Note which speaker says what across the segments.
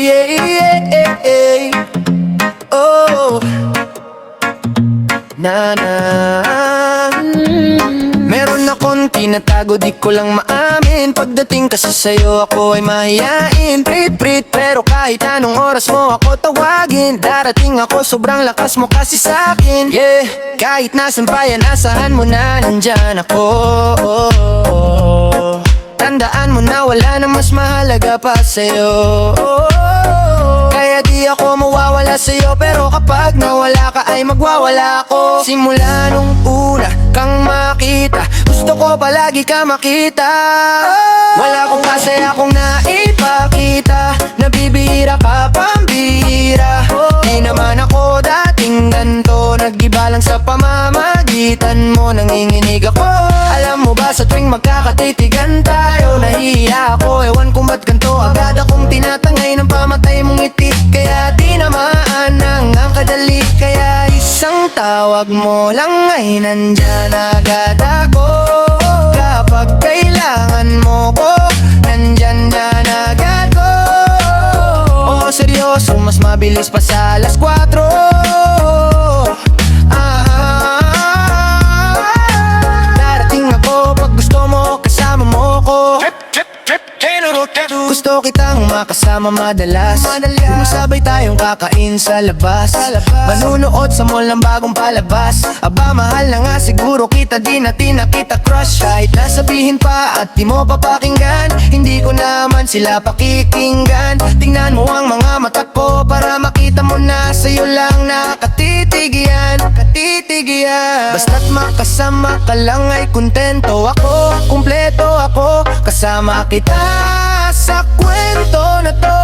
Speaker 1: yeah, yeah, yeah. Oh, na na. Meron akong tinatago, di ko lang maamin. Pagdating kasi sa'yo ako ay mahiyain. Prit-prit, pero kahit anong oras mo ako tawagin, darating ako, sobrang lakas mo kasi sa'kin. Yeah, kahit nasan pa yan, asahan mo na nandyan ako. Tandaan mo na wala na mas mahalaga pa sa'yo. Kaya di ako mawawala sa'yo, pero kapag nawala ka ay magwawala ako. Simula nung una kang makita, gusto ko palagi ka makita. Wala kong kasaya kung naipakita, nabibihira ka, pambihira. Di naman ako dating ganto, nag-iba lang sa pamamagitan mo, nanginginig ako. Alam mo ba sa tuwing magkakatitigan tayo, nahihiya ako, ewan kung ba't ganto. Agad akong tinatangay ng pamatay mong ngiti, kaya di namaan ang kadali. Kaya isang tawag mo lang ay nandyan agad ako. Kapag kailangan mo ko, nandyan yan agad ko. Oo, seryoso, mas mabilis pa sa alas 4. Darating ako pag gusto mo, kasama mo ko. Gusto kitang makasama madalas, masabay tayong kakain sa labas, manunood sa mall ng bagong palabas. Aba, mahal na nga siguro kita, di natin nakita crush. Kahit nasabihin pa at di mo papakinggan, hindi ko naman sila pakikinggan. Tingnan mo ang mga mata ko para makita mo na sa'yo lang nakatitig yan. Basta't makasama ka lang ay kontento ako, kumpleto ako, kasama kita sa kwento na to.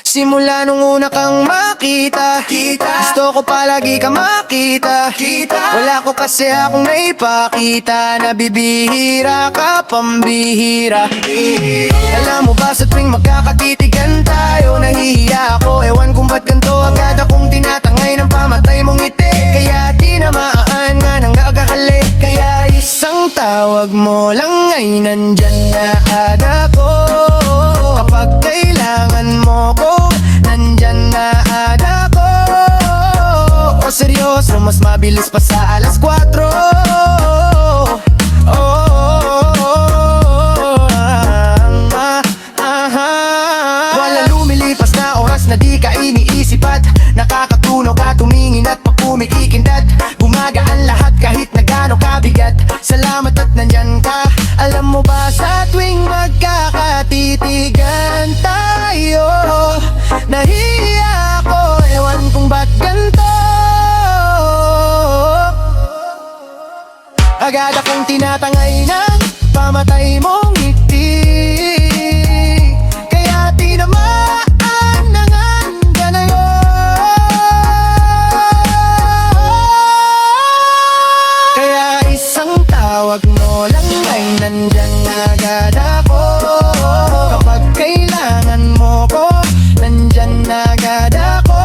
Speaker 1: Simula nung una kang makita, gusto ko palagi ka makita. Wala ko kasi akong naipakita, nabibihira ka, pambihira. Alam mo ba sa tuwing magkakatitigan tayo, nahihiya ako, ewan kung ba't ganto. Agad akong tinatangay ng pamatay mong ngiti, kaya di namaan nga nang gagakali. Kaya isang tawag mo lang ay nandyan na agad ko. Kapag kailangan mo ko, nandyan na agad ko. O seryoso, mas mabilis pa sa alas 4. Wala lumilipas na oras na di ka iniisip at nakakatunog ka, tumingin at pakumikikindat. Gumagaan lahat kahit na gaano kabigat. Salamat at nandyan ka. Alam mo ba sa tuwing magkakatitigan tayo, nahihiya ako, ewan kung ba't ganto. Agad akong tinatangay ng pamatay mong ngiti, kaya tinamaan ng hanggan na yun. Kaya isang tawag mo lang ay nandyan agad ako. Kapag kailangan mo ko, nandyan agad ako.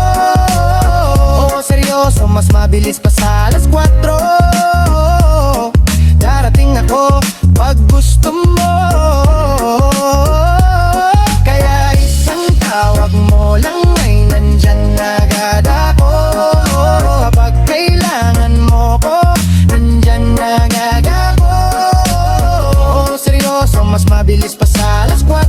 Speaker 1: Oo, seryoso, mas mabilis pa sa alas 4. Darating ako pag gusto mo. Kaya isang tawag mo lang ay nandyan agad ako. Kapag kailangan mo ko, nandyan agad ako. Oo, seryoso, mas mabilis pa sa alas 4.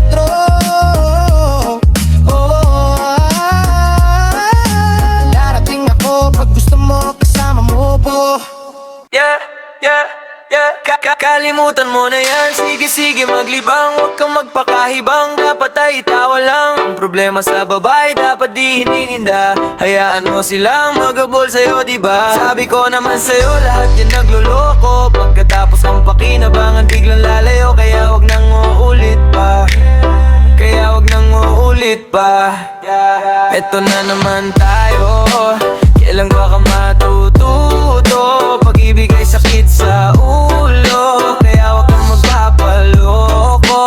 Speaker 1: Darating ako pag gusto mo, kasama mo po. Yeah, yeah, yeah. Kalimutan mo na yan, sige maglibang, huwag kang magpakahibang. Dapat ay itawa lang, ang problema sa babae dapat di hinihinda. Hayaan mo silang magabol sa'yo, diba? Sabi ko naman sa'yo, lahat yan nagluloko. Pagkatapos ang pakinabangan, biglang lalayo. Kaya huwag nang uulit pa, Eto na naman tayo, kailan ba ka matututo? Pag-ibig ay sakit sa ulo, kaya huwag kang magpapaloko.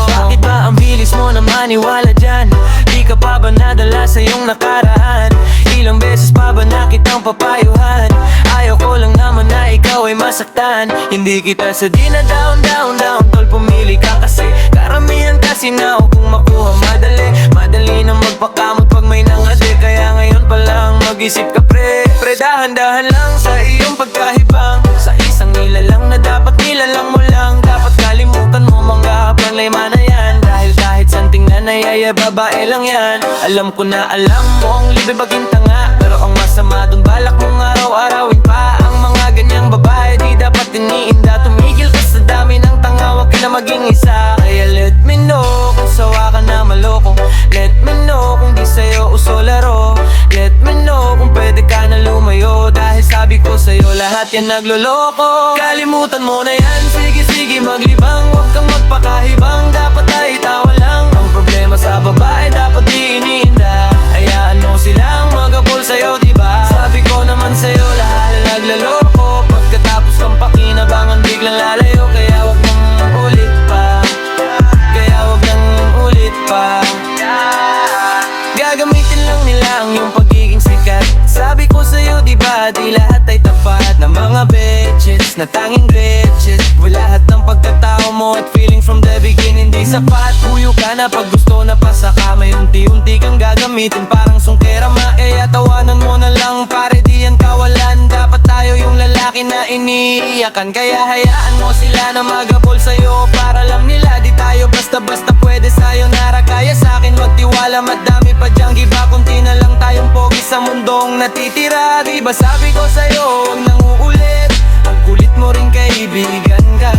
Speaker 1: Bakit ba ang bilis mo na maniwala dyan? Di ka pa ba nadala sa iyong nakaraan? Ilang beses pa ba na kitang papayuhan? Ayaw ko lang naman na ikaw ay masaktan. Hindi
Speaker 2: hindi kita sa di na down, down, down. Tol, pumili ka kasi karamihan kasi na kung makuha madali. Madali na magpakamot pag may nangati. Kaya ngayon pa lang mag-isip ka pre. Pre, dahan-dahan lang sa iyong pagkahibang. Sa isang nilalang na dapat nilalang mo lang. Dapat kalimutan mo mga problema na yan. Dahil kahit santing na nayaya, babae lang yan. Alam ko na alam mo ang libe baging tanga. Pero ang masama dun balak mong araw-arawin pa ang mga ganyang babae. Di dapat iniinda, tumigil ka sa dami ng tanga. Huwag ka na maging isa. Kaya let me know kung sawa ka na maloko. Let me know kung di sa'yo uso laro. Let me know kung pwede ka na lumayo. Dahil sabi ko sa'yo lahat yan nagloloko. Kalimutan mo na yan, sige sige maglibang. Huwag kang magpakahibang, dapat ay tawa lang. Ang problema sa babae dapat di iniinda. Hayaan mo silang magabol sa'yo, diba? Sabi ko naman sa'yo lahat naglaloko. Pagkatapos kang pakinabangan biglang lalayo. Kaya wag nang ulit pa. Kaya wag nang ulit pa. Gagamitin lang nila ang iyong pagiging sikat. Sabi ko sa'yo diba, di lahat ay tapat na mga bitches, na tanging glitches. Lahat ng pagkatao mo at feeling from the beginning di sapat. Huyo ka na pag gusto na pa sa kamay. Unti-unti kang gagamitin parang sungkera ma. Kaya tawanan mo na lang pare, di yan kawalan. Dapat tayo yung lalaki na iniiyakan. Kaya hayaan mo sila na magabol sa'yo. Para lang nila di tayo basta-basta pwede sa'yo nara. Kaya sa'kin magtiwala, madami pa dyang giba. Kunti na lang tayong pogi sa mundong natitira. Diba sabi ko sa'yo, huwag nang uulit. Ang kulit mo rin kaibigan ka.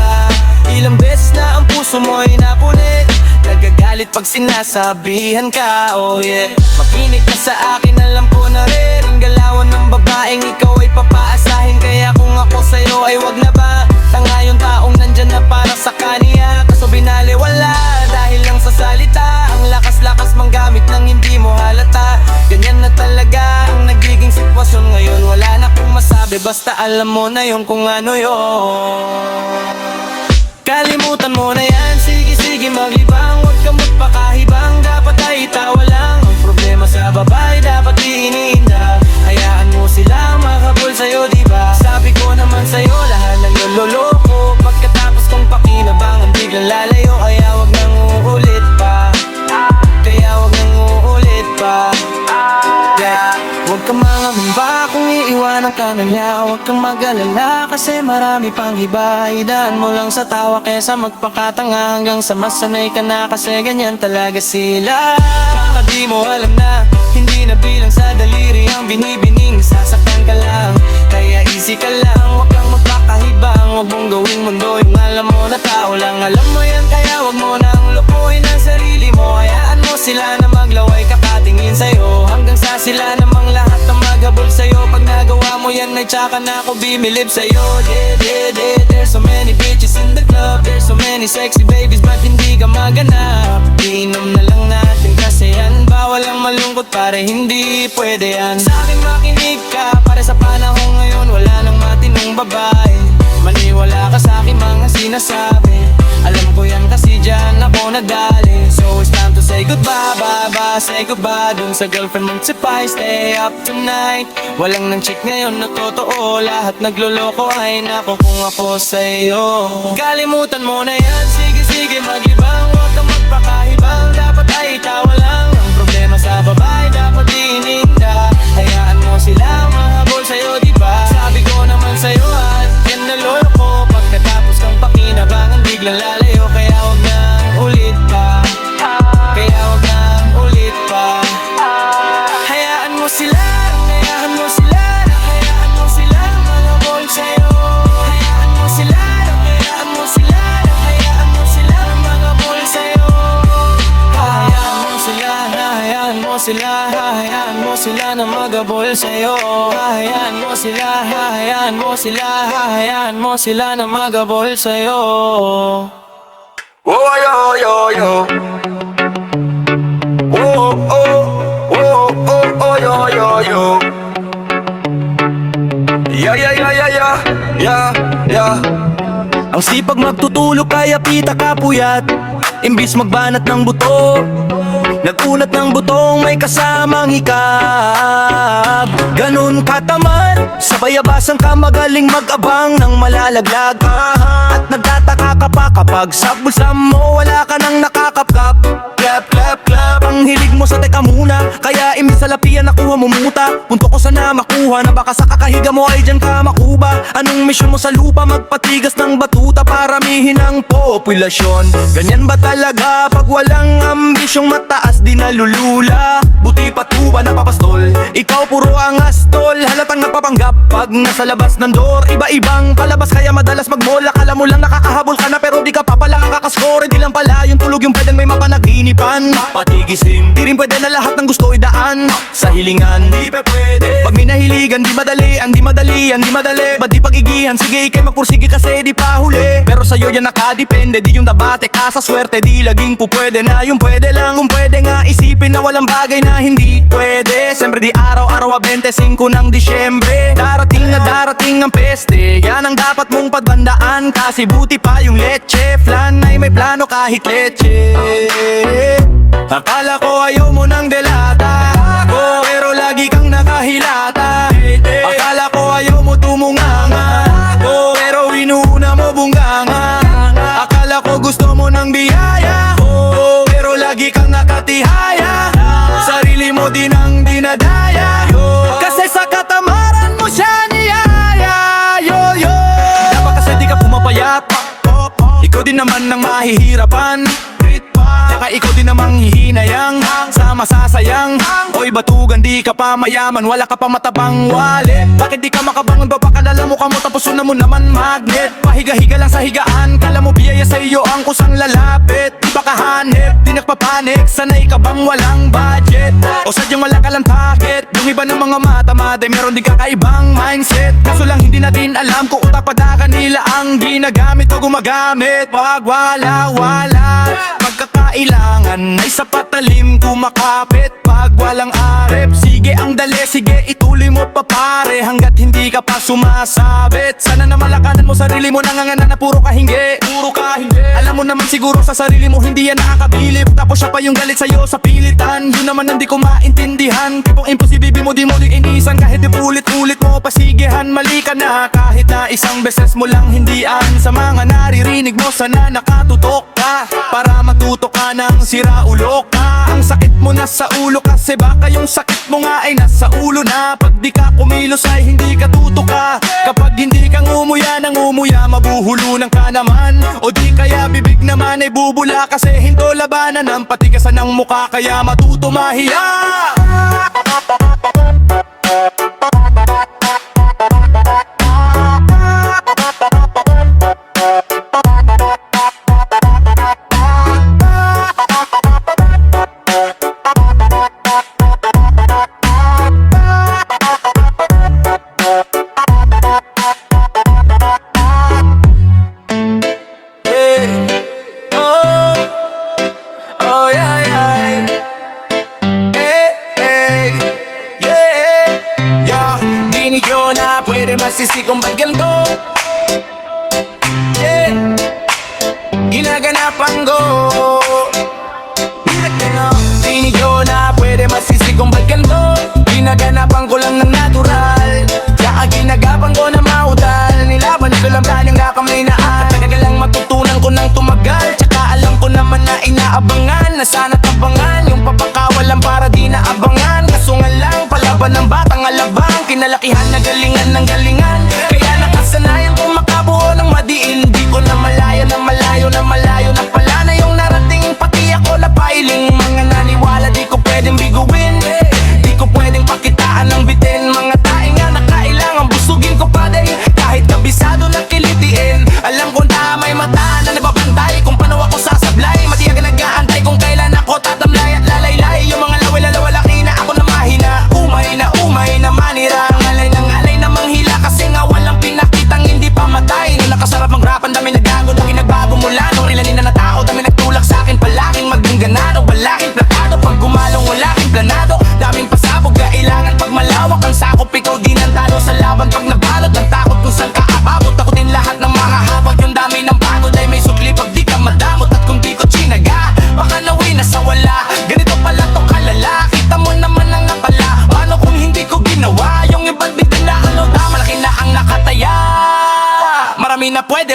Speaker 2: Ilang beses na ang puso mo ay napunit. Nagagalit pag sinasabihan ka, oh yeah. Makinig ka sa akin, alam ko na rin. Ang galawan ng babaeng ikaw ay papaasahin. Kaya kung ako sa'yo ay wag na ba. Tanga yung taong nandyan na para sa kaniya. Kaso binaliwala dahil lang sa salita. Ang lakas-lakas manggamit ng hindi mo halata. Ganyan na talaga ang nagiging sitwasyon ngayon. Wala na akong masabi, basta alam mo na yung kung ano yun. Kalimutan mo na yan, sige-sige maglibang. Huwag kang magpakahibang, dapat ay tawa lang. Ang problema sa babae dapat di iniinda. Hayaan mo silang makabol sa'yo, diba? Sabi ko naman sa'yo lahat nagloloko. Pagkatapos kong pakinabangan biglang lalayo. Kaya wag nang uulit pa. Kaya wag nang uulit pa. Huwag kang mangangamba kung iiwanan ka na niya. Huwag kang mag-alala kasi marami pang iba. Idaan mo lang sa tawa kesa magpakatanga. Hanggang sa masanay ka na kasi ganyan talaga sila. Baka di mo alam na hindi na bilang sa daliri ang binibining. Sasaktan ka lang, kaya easy ka lang. Huwag kang magpakahibang, huwag mong gawing mundo yung alam mo na tao lang. Alam mo yan kaya huwag mo nang lupuin ang sarili mo. Hayaan mo sila na maglaway kakatingin sa'yo. Hanggang sa sila namang lahat na maghabol sa'yo. Pag nagawa mo yan ay tsaka na ako bimilib sa'yo. There's so many bitches in the club. There's so many sexy babies, ba't hindi ka maganap? Iinom na lang natin kasi yan. Bawal ang malungkot pare, hindi pwede yan. Sa akin makinig ka, para sa panahon ngayon wala nang matinong babae. Maniwala ka sa akin mga sinasabi. Alam ko yan kasi dyan ako nagaling. So it's time to say goodbye, bye-bye. Say goodbye dun sa girlfriend mong sipay. Stay up tonight. Walang nang chick ngayon na totoo. Lahat nagloloko ay nako kung ako sa'yo. Kalimutan mo na yan, sige-sige maglibang. Huwag kang magpakahibang, dapat ay tawa lang. Ang problema sa babae dapat di ininda. Hayaan mo sila mahabol sa'yo, diba? Sabi ko naman sa'yo at yan naloloko. Pagkatapos kang pakinabangan biglang lalayo. Kaya huwag nang ulit pa. Kaya huwag nang ulit pa. Hayaan mo sila, hayaan mo sila. Hayaan mo sila mahabol sa'yo. Hayaan mo sila, hayaan mo sila. Hayaan mo sila mahabol sa'yo. Hayaan mo sila, hayaan mo sila. Hayaan mo sila na maghabol sa'yo. Hayaan mo sila, hayaan mo sila. Hayaan mo sila na maghabol sa'yo.
Speaker 3: Oh yo yo yo. Oh oh oh oh oh yo yo yo. Yeah yeah yeah yeah yeah yeah yeah.
Speaker 2: Ang sipag magtutulog kaya pita kapuyat. Imbis magbanat ng buto, Nagunat ng butong may kasamang hikab. Ganun katamad, sa bayabasang ka magaling mag-abang ng malalaglag. At nagtataka ka pa kapag sa bulsa mo wala ka nang nakakapkap. Clap, clap, clap, ang hilig mo sa teka muna, kaya imbis sa lapian nakuha mo muta. Punto ko sana makuha na baka sa kakahiga mo ay dyan ka makuba. Anong misyon mo sa lupa? Magpatigas ng batuta, paramihin ang populasyon. Ganyan ba talaga pag walang ambisyong mataas di nalulula? Buti patuba napapastol, ikaw puro angas tol. Halatang napapanggap pag nasa labas ng door. Iba-ibang palabas kaya madalas mag-mall. Akala mo lang nakakahabol ka na pero di ka pa pala kakascore. Di lang pala yung tulog yung pwedeng may mapanaginipan. Patigisim, di rin pwede na lahat ng gusto idaan sa hilingan. Di pa pwede pag minahiligan, di madali, di madalian, di madali. Ba't di pagigihan, sige ikay magpursige kasi di pa huli. Pero sa'yo yan nakadepende, di yung dabate ka sa swerte. Di laging pupwede na yung pwede lang. Kung pwede nga isipin na walang bagay na hindi pwede. Siyempre di araw-araw 25 ng Disyembre. Darating ang peste, yan ang dapat mong pagbandaan. Kasi buti pa yung leche flan ay may plano kahit leche. Akala ko ayaw mo ng delata ko, pero lagi kang nakahilata. Akala ko ayaw mo tumunganga ko, pero inuuna mo bungganga. Akala ko gusto mo ng biyaya ko, pero lagi kang nakatihaya. Sarili mo din ang dinadaya, kasi sa katamaran mo siya niyaya. Yo. Dapat kasi di ka pumapayat, ikaw din naman ang mahihirapan. Saka ikaw din namang hihinayang sa masasayang. Oy batugan, di ka pa mayaman, wala ka pa matabang wallet. Bakit di ka makabangon ba? Pakalala mo ka mo tapos una mo naman magnet. Pahiga-higa lang sa higaan, kala mo biyaya sa iyo ang kusang lalapit. Di ba kahanip, di nagpapanik, sanay ka bang walang budget? O sadyang wala ka lang target? Yung iba ng mga matamade, meron din kakaibang mindset. Kaso lang hindi natin alam kung utak pa da kanila ang ginagamit o gumagamit. Pag wala, magkakailangan ay sa patalim kumakapit. Pag walang arep, sige ang dali, sige ituloy mo pa pare, hanggat hindi ka pa sumasabit. Sana na malakanan mo sarili mo, nangangana na puro ka hindi. Alam mo naman siguro sa sarili mo hindi yan nakakabilib. Tapos siya pa yung galit sa'yo sa pilitan. Yun naman hindi ko maintindihan. Tipong imposible mo di mo inisan. Kahit ipulit-ulit mo pasigihan, mali ka na. Kahit na isang beses mo lang hindian. Sa mga naririnig mo sana nakatutok ka, para matuto ka ng siraulo ka. Ang sakit mo nasa ulo kasi baka yung sakit mo nga ay nasa ulo na. Pag di ka kumilos ay hindi ka tutuka. Kapag hindi ka ngumuya ng umuya, mabuhulunan ka naman. O di kaya bibig naman ay bubula, kasi hinto labanan ng patigasan ng muka, kaya matuto mahiya. Masisi kung ba't ganito, yeah, ginaganapan ko. Tinig ko na pwede masisi kung ba't ganito. Ginaganapan ko lang ng natural, tsaka ginagapan ko na maudal. Nilaban ko lang tanyang nakamay na at talaga lang matutunan ko ng tumagal. Tsaka alam ko naman na inaabangan, na sana tabangan yung papakawalan para di naabangan. Kaso nga lang palaban ng batang alabang, kinalakihan na galingan ng galingan. Kaya nakasanayan kong makabuo ng madiin. Di ko na malayo na malayo na pala na yung narating. Pati ako na pailing, mga naniwala di ko pwedeng biguin. Di ko pwedeng pakitaan ng bitin. Mga tae nga na kailangan busugin ko pa din. Kahit kabisado na kilitiin, alam kong tamay mata na nababantay kung paano ako sasablay. Matiyaga nag-aantay kung kailan ako tatamlay at lalaylay. Yung mga laway-lalaki na ako na mahina, umay na manira. Ngalay na manghila kasi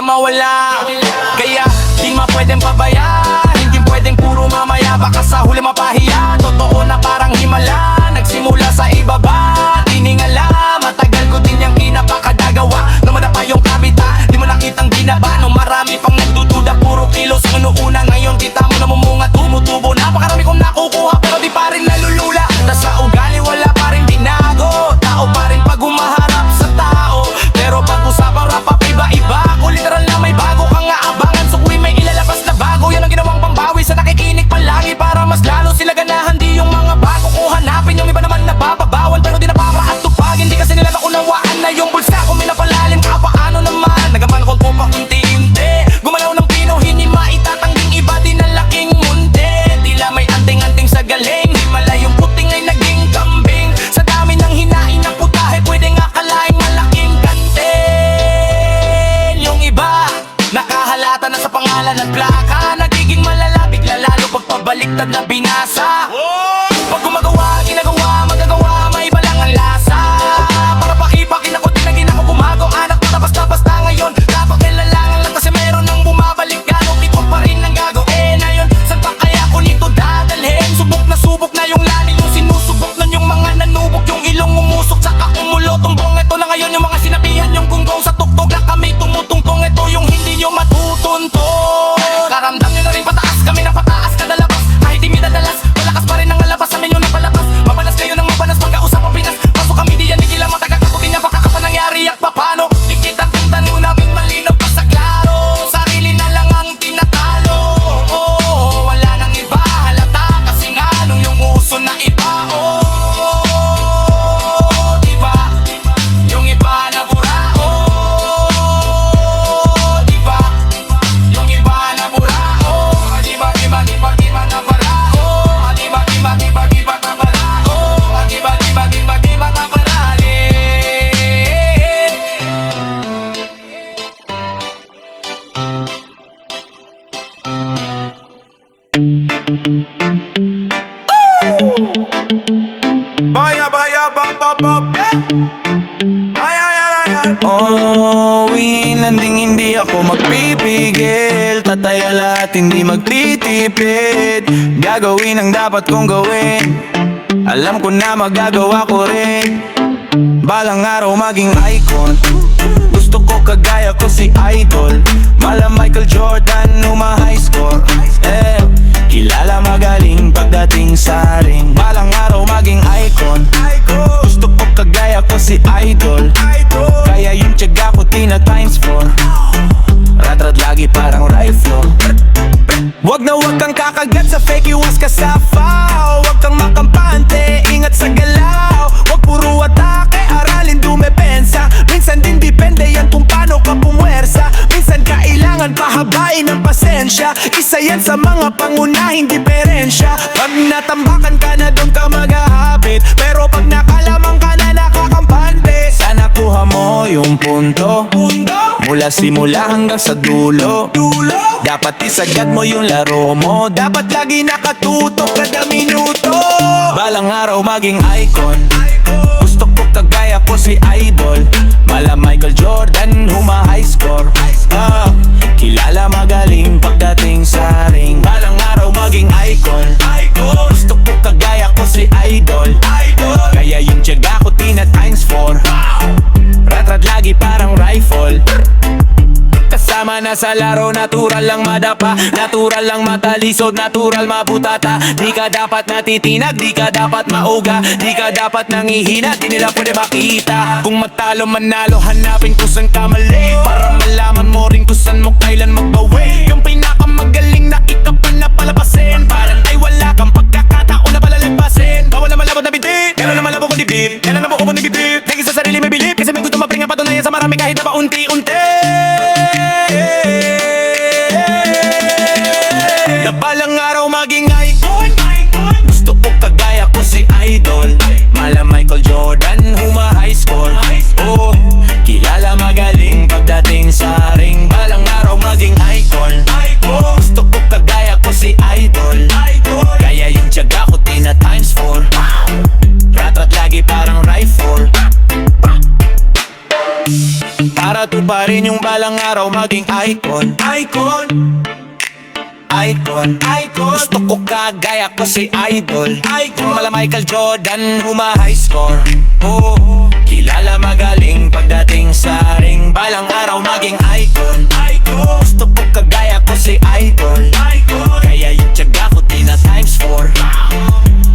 Speaker 2: kaya mawala. Kaya di pwedeng pabayaan, hindi pwedeng puro mamaya, baka sa huli mapahiya. Totoo na parang himala, nagsimula sa ibaba, tiningala. Matagal ko din yung pinapakadagawa, lumada pa yung kabita, di mo nakitang binaba. Nung marami pang nagdududa, puro kilos ang inuuna. Ngayon kita mo namumunga, tumutubo. Napakarami kong nakukuha, pero di pa rin nalulula. Tas sa ugali wala pa rin binago, tao pa rin pag humaharap sa tao. Pero pag usapang rap up, iba-iba ako. Literal na may bago kang aabangan, so kung may ilalabas na bago, yan ang ginawang pambawi sa nakikinig palagi, para mas lalo sila ganahan. Di yung mga bago ko hanapin, yung iba naman nabababawan, pero di napaparaat tupagin. Di kasi nila nakunawaan na yung bulsa ko minapalalim. Paano naman, nagaman kong kupa unti-unti, gumalaw ng pino, hindi maitatangging iba din ang laking munti. Tila may anting-anting sa galing, himala yung puting ay naging kambing. Sa dami ng hinain ng putahe, pwedeng akalaing malaking kantin. Yung iba, nakahalata na sa pangalan at plaka, nagiging malala, bigla lalo pagpabaliktad na binasa. Pag gumagawa, ginagawa, magagawa, may iba lang ang lasa. Para pakipakin ako, tinagin ako, bumago, anak mo na basta-basta ngayon. Dapat kailangan lang kasi meron nang bumabalik. Gano'ng ito pa rin ang gagawin na yun. Saan pa kaya ko nito dadalhin? Subok na yung lalim, yung sinusubok nun yung mga nanubok, yung ilong umusok, saka umulo, tumbong. Ito na ngayon yung mga sinabihan, yung gunggong sa tuktok na kami tumutungtong. Ito yung hindi nyo matutuntun. Karamdam nyo na rin pataas, kami na pataas kada labas. Kahit di minadalas, malakas pa rin ang lalabas sa menyo ng palapas. Mabalas kayo ng mabalas, pagkausap ang Pinas. Pasok kami diyan, di kila matagakakutin na baka ka pa nangyari at papano. Di kita kung tanong namin malinaw pa sa klaro, sarili na lang ang tinatalo. Oh, wala nang iba, halata kasi nga nung yung uso na iba. Oh, diba? Yung iba na bura. Oh, diba? Yung iba na bura. Oh, diba na bara. Oh, diba na bara. Oh, diba na bara.
Speaker 3: Baya, baya, bap, bap, bap. Ay, ay, ay, ay, ay.
Speaker 2: Oh, landing hindi ako magpipigil, tataya lahat hindi magtitipid. Gagawin ang dapat kong gawin, alam ko na magagawa ko rin. Balang araw maging icon, gusto ko kagaya ko si Idol. Mala Michael Jordan, numa high score. Kilala magaling pagdating sa ring. Balang araw maging icon, gusto ko kagaya ko si Idol. Kaya yung tiyaga ko tina times 4. Ratrat lagi parang rifle. Wag na wag kang kakagat sa fake, iwas ka sa foul. Wag kang makampante, ingat sa galaw. Wag puro atake, aralin dumepensa. Minsan din depende yan kung paano ka pumwersa. Minsan kailangan pahabain ang pasensya. Isa yan sa mga pangunahing diferensya. Pag natambakan ka na doon ka maghahapit, pero pag nakalamang ka na nakakampante. Sana kuha mo yung punto, mula simula hanggang sa dulo. Dapat isagad mo yung laro mo, dapat lagi nakatutok kada minuto. Balang araw maging icon, gusto ko kagaya ko si Idol. Mala Michael Jordan, huma high score. Kilala magaling pagdating sa ring. Balang araw maging icon, gusto ko kagaya ko si Idol. Kaya yung tiyaga ko tina times 4. Ratrat lagi parang rifle. Kasama na sa laro, natural lang madapa, natural lang matalisod, natural mabutata. Di ka dapat natitinag, di ka dapat mauga, di ka dapat nangihina, di nila pwede makita. Kung matalo manalo, hanapin kung saan ka mali, para malaman mo rin kung saan mo kailan magbawi. Yung pinakamagaling na ikaw pinapalabasin, parang ay wala kang pagkakataon na palalabasin. Bawal na malabot na bitin, kailan na malabot kong dibdib, kailan na buko kong dibdib. Naging sa sarili may bilib, kasi may gusto mapring ang patunayan sa marami kahit na paunti-unti. Na balang araw maging icon, gusto ko kagaya ko si Idol. Mala Michael Jordan, huma high score. Oh, kilala magaling pagdating sa ring. Balang araw maging icon, gusto ko kagaya ko si Idol. Kaya yung tiyaga ko tina times 4. Ratrat lagi parang rifle. Para tuparin yung bala balang araw maging icon.
Speaker 3: Icon,
Speaker 2: Icon,
Speaker 3: icon,
Speaker 2: gusto ko kagaya ko si Idol.
Speaker 3: Icon.
Speaker 2: Mala Michael Jordan, huma-high score. Oh, kilala magaling pagdating sa ring. Balang araw maging icon.
Speaker 3: icon,
Speaker 2: Gusto ko kagaya ko si Idol.
Speaker 3: icon.
Speaker 2: Kaya yung tiyaga ko di na times 4.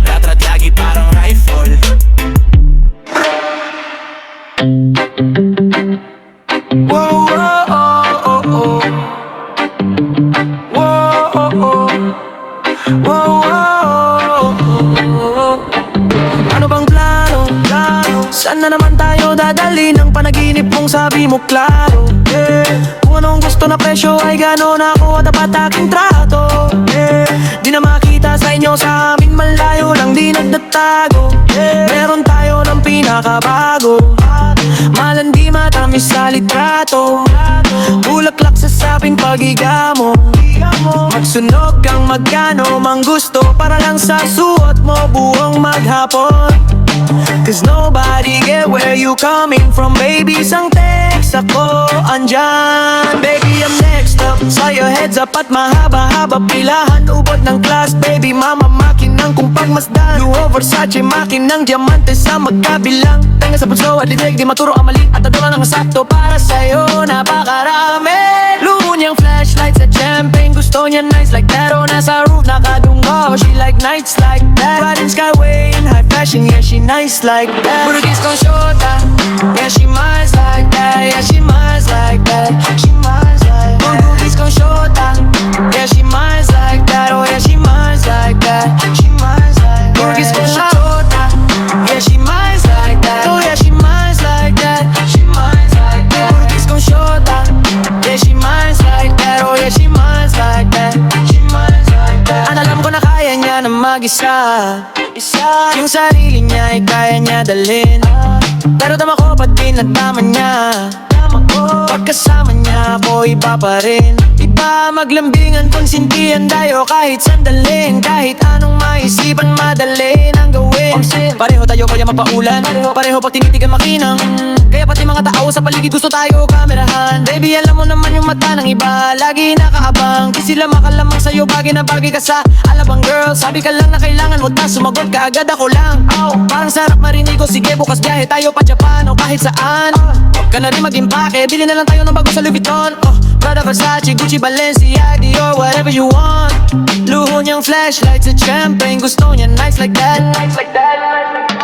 Speaker 2: Rat-rat lagi parang rifle.
Speaker 1: Whoa, oh, oh, oh, oh. Whoa, oh, oh. Whoa, oh, oh. Ano bang plano? Saan na naman tayo dadali ng panaginip mong sabi mo klaro? Yeah. Kung anong gusto na presyo ay gano'n ako at dapat aking trato. Yeah. Di na makita sa inyo, sa amin malayo lang di nagtatago. Yeah. Meron tayo ng pinakabago, malandi matamis sa litrato. Bulaklak sa saping pagiga mo. Magsunog kang magkano mang gusto para lang sa suot mo buong maghapon. Cause nobody get where you coming from, baby. Isang text ako andyan. Baby, I'm next up. Sa'yo heads up at mahaba-haba pilahan. Ubod ng class, baby, mama makinang kung pagmasdan. Luho Versace, makinang diamante sa magkabilang. Tenga sa puso at linig, di maturo ang mali at adura ng sakto para sa'yo. Napakarami luho niyang flashlights at champagne. Gusto niya nights like that. O nasa roof nakadungo. She like nights like that. Riding skyway in high fashion, yeah, she nice like that. Burgis con shota, yeah, she mine's like that. Yeah, she mine's like that. She mine's like that. Burgis con shota, yeah, she mine's like that. Oh yeah, she mine's like that. She mine's like that. Burgis con shota, yeah, she mine's like that. Oh yeah, she mine's like that. She mine's like that. Burgis con shota, yeah, she mine's like that. Oh yeah, she mine's like that. She mine's like that. Ang alam ko na kaya niya na mag-isa. Yung sarili niya ay kaya niya dalhin. Pero tama ko pa din at tama niya. Pagkasama niya ako iba pa rin. Iba maglambingan, konsintihan tayo kahit sandalin. Kahit anong maisipan madali nang gawin. Pareho tayo kaya mapaulan. Pareho pag tinitigan makinang. Kaya pati mga tao sa paligid gusto tayo kamerahan. Baby, alam mo naman yung mata ng iba lagi nakaabang. Di sila makalamang sa'yo, bagay na bagay ka sa alabang girl. Sabi ka lang na kailangan mo ta, sumagot ka agad ako lang. Parang sarap marinig ko, sige bukas biyahe tayo pa Japan o kahit saan. Huwag ka na rin mag-impake, bili na lang tayo ng bago sa Louis Vuitton. Prada, Versace, Gucci, Balenciaga, Dior, whatever you want. Luho niyang flashlights at champagne, gusto niya nights like that.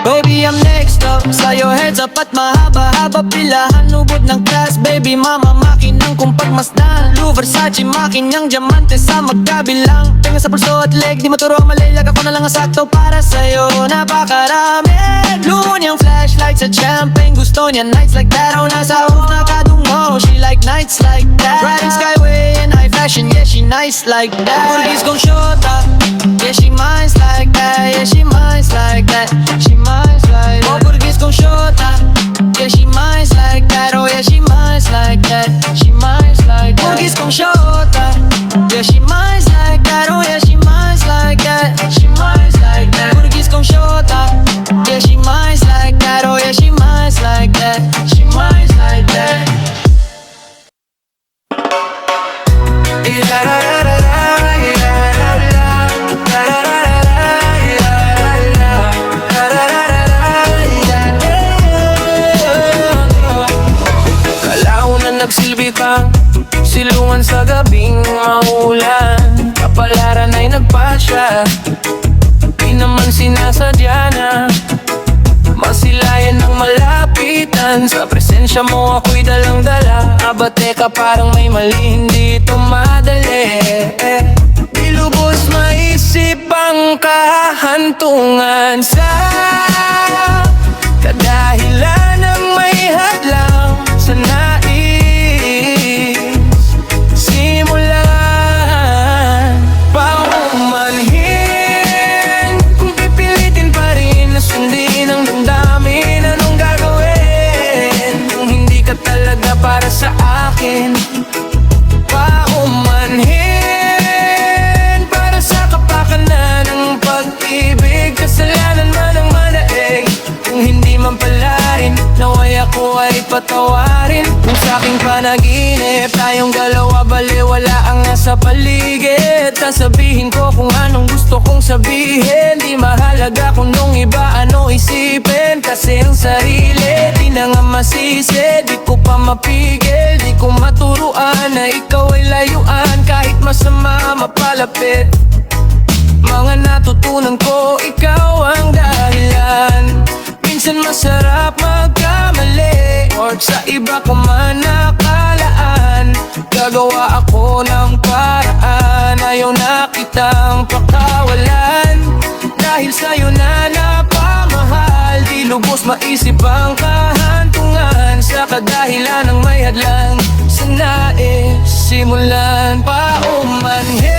Speaker 1: Baby, I'm next up. Sa'yo heads up at mahaba-haba pilahan. Ubod ng class, baby, mama makinang kung pagmasdan. Louis Versace, makinang diamante sa magkabilang. Tenga sa pulso at leg, di maturo ang malilag. Ako na lang ang sakto para sa'yo. Napakarami luho niyang flashlights at champagne, gusto niya nights like that. O nasa roof nakadungo, she like nights like that. Riding skyway in high fashion, yeah, she nice like that. Burgis con shota, yeah, she mine's like that. Yeah, she mine's like that. She mine's like that. Oh, Burgis con shota, yeah, she mine's like that. Oh yeah, she mine's like that. She mine's like that. Burgis con shota, yeah, she mine's like that. Oh yeah, she mine's like that. She mine's like that. Burgis con shota, yeah, she mine's like that. Oh yeah, she mine's like that. She mine's like that.
Speaker 4: Nagsilbi kang silungan sa gabing maulan. Kapalaran ay nagpasya, di naman sinasadya na masilayan ng malapitan. Sa presensya mo ako'y dalang-dala. Aba teka, parang may mali, hindi ito madali. Di lubos maisip ang kahantungan sa kadahilan ng may hadlang sa nais simulan. Paumanhin kung pipilitin pa rin na sundin ang damdamin. Anong gagawin kung hindi ka talaga para sa akin? Paumanhin para sa kapakanan ng pag-ibig. Kasalanan man ang manaig, kung hindi man palarin, naway ako ay patawarin. Kung sa aking panaginip, tayong dalawa baliwala ang nasa paligid. Sasabihin ko kung anong gusto kong sabihin. Di mahalaga kung nung iba ano isipin, kasi ang sarili di na nga masisi. Di ko pa mapigil, di ko maturuan na ikaw ay layuan. Kahit masama mapalapit, mga natutunan ko, ikaw ang dahilan. Minsan masarap magkamali, or sa iba ko man nakalaan. Gagawa ako ng paraan, ayaw na kitang pakawalan. Dahil sa'yo na napamahal, di lubos maisip ang kahantungan. Sa kadahilan ng may hadlang, sa nais simulan pa umanhin.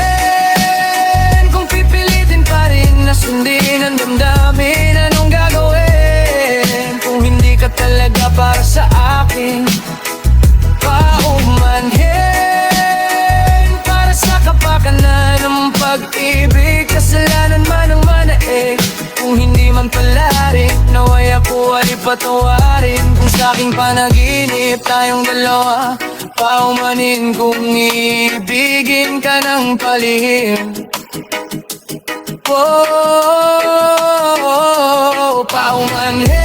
Speaker 4: Kung pipilitin pa rin na sundin ang damdamin, anong gagawin? Kung hindi ka talaga para sa akin, paumanhin. Para sa kapakanan ng pag-ibig, kasalanan man ang manaig. Kung hindi man pala rin, naway ako ay patawarin. Kung sa aking panaginip, tayong dalawa paumanin. Kung ibigin ka ng palihim, oh, paumanhin.